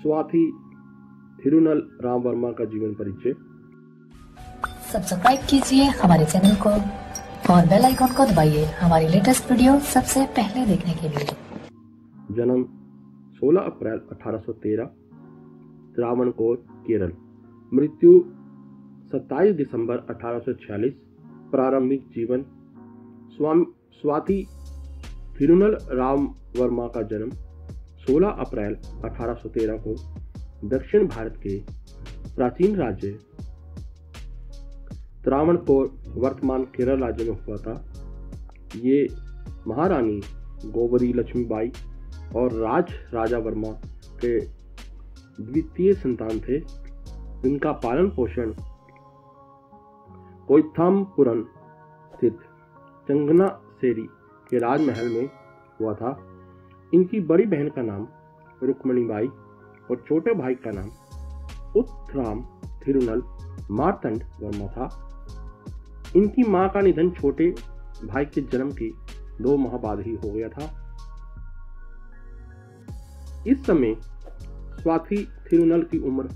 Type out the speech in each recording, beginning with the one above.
स्वाति थिरुनल राम वर्मा का जीवन परिचय। सब्सक्राइब कीजिए हमारे चैनल को और बेल आइकन को दबाइए हमारी लेटेस्ट वीडियो सबसे पहले देखने के लिए। जन्म 16 अप्रैल 1813 त्रावणकोर, केरल। मृत्यु 27 दिसंबर 1846। प्रारंभिक जीवन। स्वाति थिरुनल राम वर्मा का जन्म 16 अप्रैल 1813 को दक्षिण भारत के प्राचीन राज्य त्रावणकोर, वर्तमान केरल राज्य में हुआ था। ये महारानी गोवरी लक्ष्मीबाई और राजा वर्मा के द्वितीय संतान थे। इनका पालन पोषण कोइथामपुरम स्थित चंगनासेरी के राजमहल में हुआ था। इनकी बड़ी बहन का नाम रुक्मणीबाई और छोटे भाई का नाम उत्तराम थिरुनल मार्तंड वर्मा था। इनकी मां का निधन छोटे भाई के जन्म के 2 माह बाद ही हो गया था। इस समय स्वाति थिरुनल की उम्र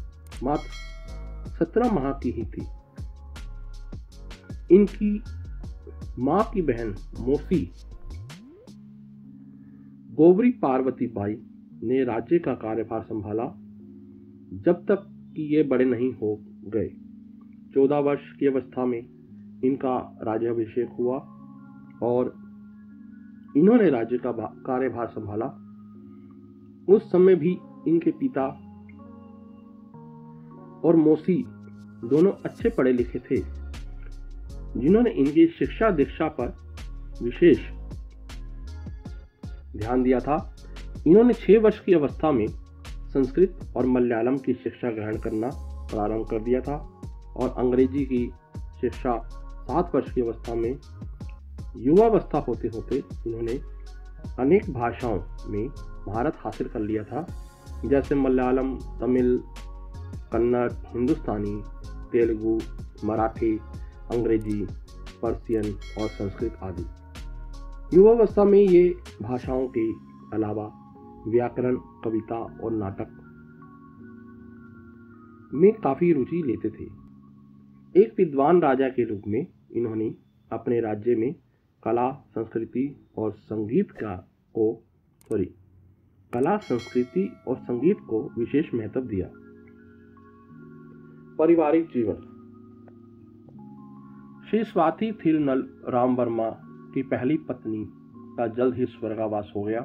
मात्र 17 माह की ही थी। इनकी मां की बहन मौसी गोवरी पार्वती बाई ने राज्य का कार्यभार संभाला जब तक कि ये बड़े नहीं हो गए। 14 वर्ष की अवस्था में इनका राज्याभिषेक हुआ और इन्होंने राज्य का कार्यभार संभाला। उस समय भी इनके पिता और मौसी दोनों अच्छे पढ़े लिखे थे, जिन्होंने इनकी शिक्षा दीक्षा पर विशेष ध्यान दिया था। इन्होंने 6 वर्ष की अवस्था में संस्कृत और मलयालम की शिक्षा ग्रहण करना प्रारंभ कर दिया था और अंग्रेजी की शिक्षा 7 वर्ष की अवस्था में। युवावस्था होते होते इन्होंने अनेक भाषाओं में महारत हासिल कर लिया था, जैसे मलयालम, तमिल, कन्नड़, हिंदुस्तानी, तेलुगु, मराठी, अंग्रेजी, पर्शियन और संस्कृत आदि। युवावस्था में ये भाषाओं के अलावा व्याकरण, कविता और नाटक में काफी रुचि लेते थे। एक विद्वान राजा के रूप में इन्होंने अपने राज्य में कला, संस्कृति और संगीत को विशेष महत्व दिया। पारिवारिक जीवन। श्री स्वाति थिरुनल राम वर्मा की पहली पत्नी का जल्द ही स्वर्गवास हो गया।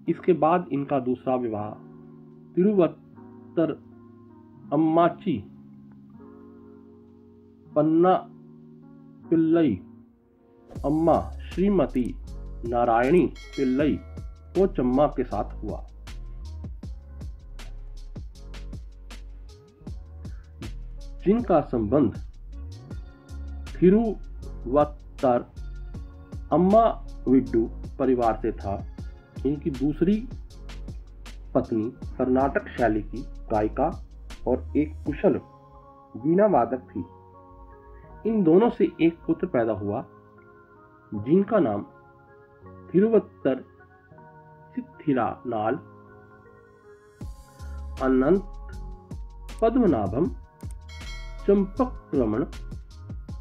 इसके बाद इनका दूसरा विवाह तिरुवत्तर अम्माची पन्ना पिल्लई अम्मा श्रीमती नारायणी पिल्लई पोचम्मा के साथ हुआ, जिनका संबंध थिरुवत्तर अम्मा विड्डू परिवार से था। इनकी दूसरी पत्नी कर्नाटक शैली की गायिका और एक कुशल वीणा वादक थी। इन दोनों से एक पुत्र पैदा हुआ, जिनका नाम थिरुवत्तर सिथिरानाल अनंत पद्मनाभम चंपक्रमण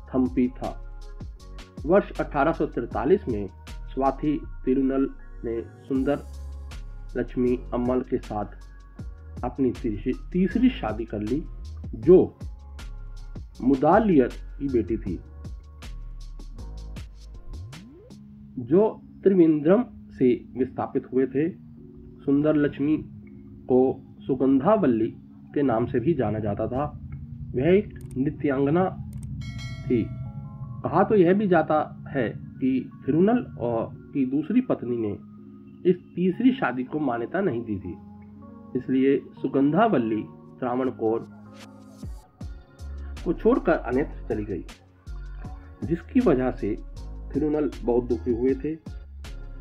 थम्पी था। वर्ष 1843 में स्वाति थिरुनल ने सुंदर लक्ष्मी अम्मल के साथ अपनी तीसरी शादी कर ली, जो मुदालियर की बेटी थी, जो त्रिवेंद्रम से विस्थापित हुए थे। सुंदर लक्ष्मी को सुगंधावल्ली के नाम से भी जाना जाता था। वह एक नृत्यांगना थी। कहा तो यह भी जाता है कि थिरुनल की दूसरी पत्नी ने इस तीसरी शादी को मान्यता नहीं दी थी, इसलिए सुगंधावल्ली त्रावणकोर को छोड़कर अन्यत्र चली गई, जिसकी वजह से थिरुनल बहुत दुखी हुए थे।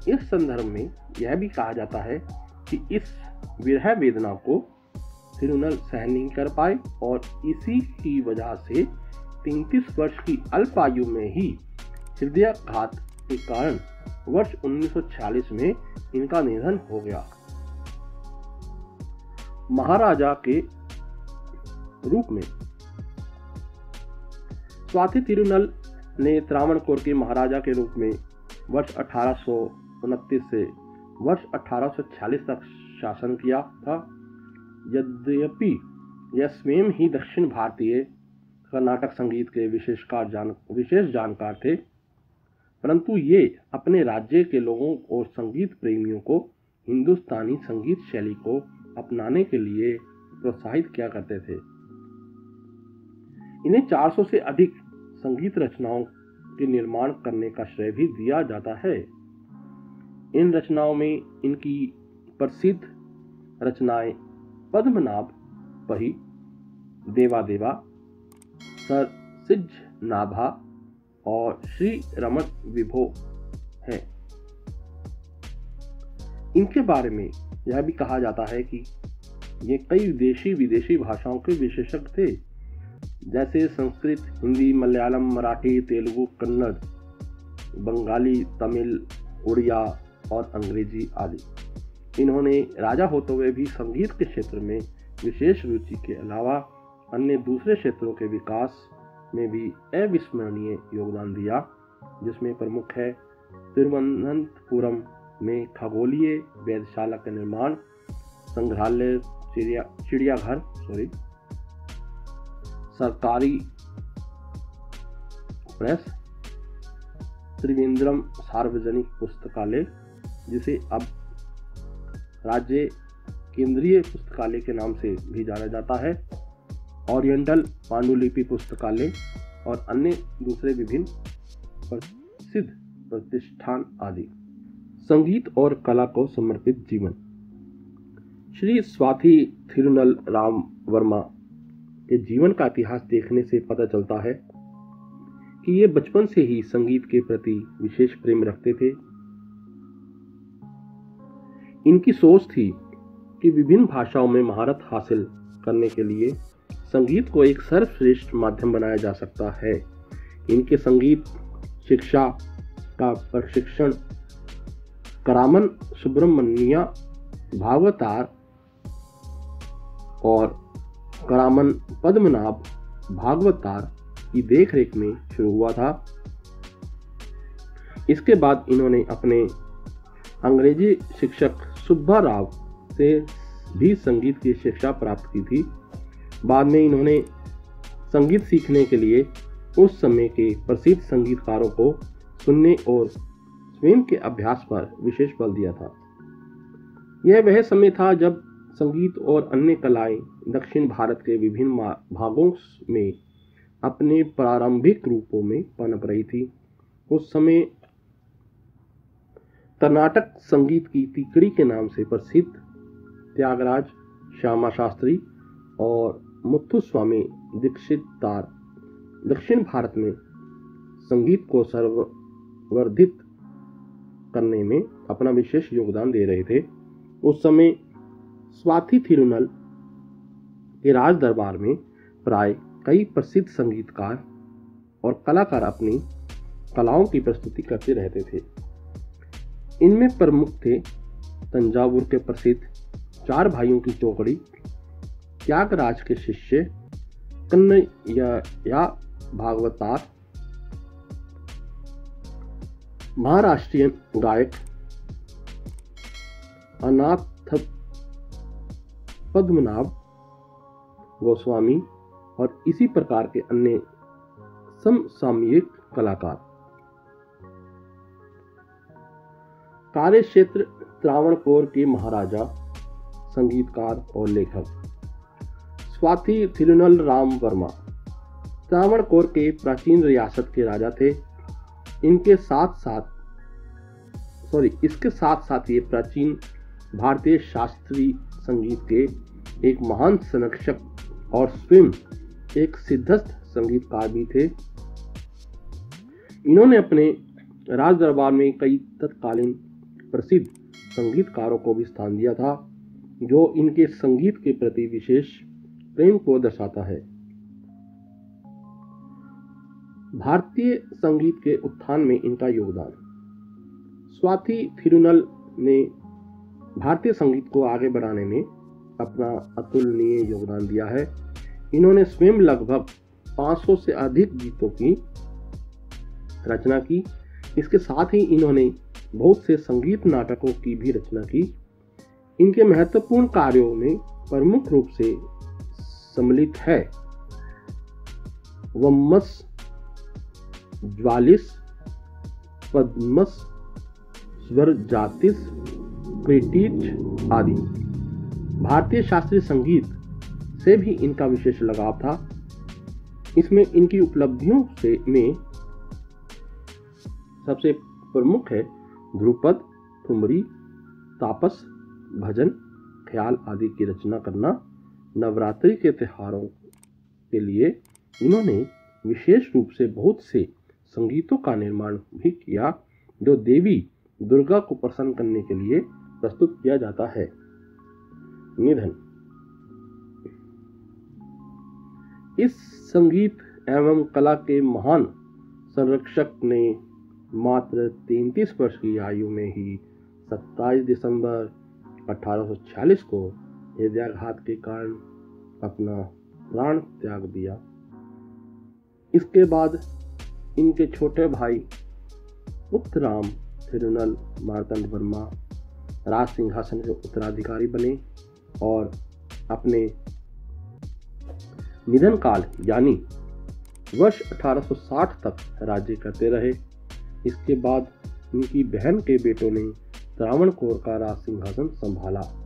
इस संदर्भ में यह भी कहा जाता है कि इस विरह वेदना को थिरुनल सहन नहीं कर पाए और इसी की वजह से 33 वर्ष की अल्प आयु में ही हृदयाघात के कारण वर्ष 1946 में इनका निधन हो गया। महाराजा के रूप में। स्वाति थिरुनल ने त्रावणकोर के महाराजा के रूप में वर्ष 1829 से वर्ष 1846 तक शासन किया था। यद्यपि यह स्वयं ही दक्षिण भारतीय कर्नाटक संगीत के विशेष जानकार थे, परंतु ये अपने राज्य के लोगों और संगीत प्रेमियों को हिंदुस्तानी संगीत शैली को अपनाने के लिए प्रोत्साहित किया करते थे। इन्हें 400 से अधिक संगीत रचनाओं के निर्माण करने का श्रेय भी दिया जाता है। इन रचनाओं में इनकी प्रसिद्ध रचनाएं पद्मनाभ पही, देवा देवा, सर सिज नाभा और श्री रमण विभो हैं। इनके बारे में यह भी कहा जाता है कि ये कई विदेशी भाषाओं के विशेषज्ञ थे, जैसे संस्कृत, हिंदी, मलयालम, मराठी, तेलुगु, कन्नड़, बंगाली, तमिल, उड़िया और अंग्रेजी आदि। इन्होंने राजा होते हुए भी संगीत के क्षेत्र में विशेष रुचि के अलावा अन्य दूसरे क्षेत्रों के विकास में भी अविस्मरणीय योगदान दिया, जिसमें प्रमुख है तिरुवनंतपुरम में खगोलीय वेधशाला का निर्माण, संग्रहालय, चिड़ियाघर, सरकारी प्रेस, त्रिवेंद्रम सार्वजनिक पुस्तकालय, जिसे अब राज्य केंद्रीय पुस्तकालय के नाम से भी जाना जाता है, ओरिएंटल पांडुलिपि पुस्तकालय और अन्य दूसरे विभिन्न प्रसिद्ध प्रतिष्ठान आदि। संगीत और कला को समर्पित जीवन। श्री स्वाति थिरुनल राम वर्मा के जीवन का इतिहास देखने से पता चलता है कि ये बचपन से ही संगीत के प्रति विशेष प्रेम रखते थे। इनकी सोच थी कि विभिन्न भाषाओं में महारत हासिल करने के लिए संगीत को एक सर्वश्रेष्ठ माध्यम बनाया जा सकता है। इनके संगीत शिक्षा का प्रशिक्षण करामन सुब्रमण्या भागवतार और करामन पद्मनाभ भागवतार की देखरेख में शुरू हुआ था। इसके बाद इन्होंने अपने अंग्रेजी शिक्षक सुब्बा राव से भी संगीत की शिक्षा प्राप्त की थी। बाद में इन्होंने संगीत सीखने के लिए उस समय के प्रसिद्ध संगीतकारों को सुनने और स्वयं के अभ्यास पर विशेष बल दिया था। यह वह समय था जब संगीत और अन्य कलाएं दक्षिण भारत के विभिन्न भागों में अपने प्रारंभिक रूपों में पनप रही थी। उस समय कर्नाटक संगीत की तिकड़ी के नाम से प्रसिद्ध त्यागराज, श्यामा शास्त्री और मुथुस्वामी दीक्षितार दक्षिण भारत में संगीत को संवर्धित करने में अपना विशेष योगदान दे रहे थे। उस समय स्वाति थिरुनल के राज दरबार में प्राय कई प्रसिद्ध संगीतकार और कलाकार अपनी कलाओं की प्रस्तुति करते रहते थे। इनमें प्रमुख थे तंजावुर के प्रसिद्ध 4 भाइयों की चौकड़ी, त्यागराज के शिष्य कन्हैया भागवतार, महाराष्ट्रीय गायक अनाथ पद्मनाभ गोस्वामी और इसी प्रकार के अन्य समसामयिक कलाकार। कार्य क्षेत्र त्रावणकोर के महाराजा, संगीतकार और लेखक। स्वाति थिरुनल राम वर्मा त्रावणकोर के प्राचीन रियासत के राजा थे। इसके साथ साथ ये प्राचीन भारतीय शास्त्रीय संगीत के एक महान संरक्षक और स्वयं एक सिद्धस्थ संगीतकार भी थे। इन्होंने अपने राज दरबार में कई तत्कालीन प्रसिद्ध संगीतकारों को भी स्थान दिया था, जो इनके संगीत के प्रति विशेष प्रेम को दर्शाता है। भारतीय संगीत के उत्थान में इनका योगदान। स्वाति थिरुनल ने भारतीय संगीत को आगे बढ़ाने में अपना अतुलनीय योगदान दिया है। इन्होंने स्वयं लगभग 500 से अधिक गीतों की रचना की। इसके साथ ही इन्होंने बहुत से संगीत नाटकों की भी रचना की। इनके महत्वपूर्ण कार्यों में प्रमुख रूप से सम्मिलित है वम्मस, ज्वालिस, पद्मस, स्वरजातिस, क्रिटिच आदि। भारतीय शास्त्रीय संगीत से भी इनका विशेष लगाव था। इसमें इनकी उपलब्धियों में सबसे प्रमुख है ध्रुपद, ठुमरी, तापस, भजन, ख्याल आदि की रचना करना। नवरात्रि के त्योहारों के लिए इन्होंने विशेष रूप से बहुत से संगीतों का निर्माण भी किया, जो देवी दुर्गा को प्रसन्न करने के लिए प्रस्तुत किया जाता है। निधन। इस संगीत एवं कला के महान संरक्षक ने मात्र 33 वर्ष की आयु में ही 27 दिसंबर 1846 को हृदयाघात के कारण अपना प्राण त्याग दिया। इसके बाद इनके छोटे भाई उत्तराम थिरुनल मार्तंड वर्मा राज सिंहासन के उत्तराधिकारी बने और अपने निधन काल यानी वर्ष 1860 तक राज्य करते रहे। इसके बाद उनकी बहन के बेटों ने त्रावणकोर का राज सिंहासन संभाला।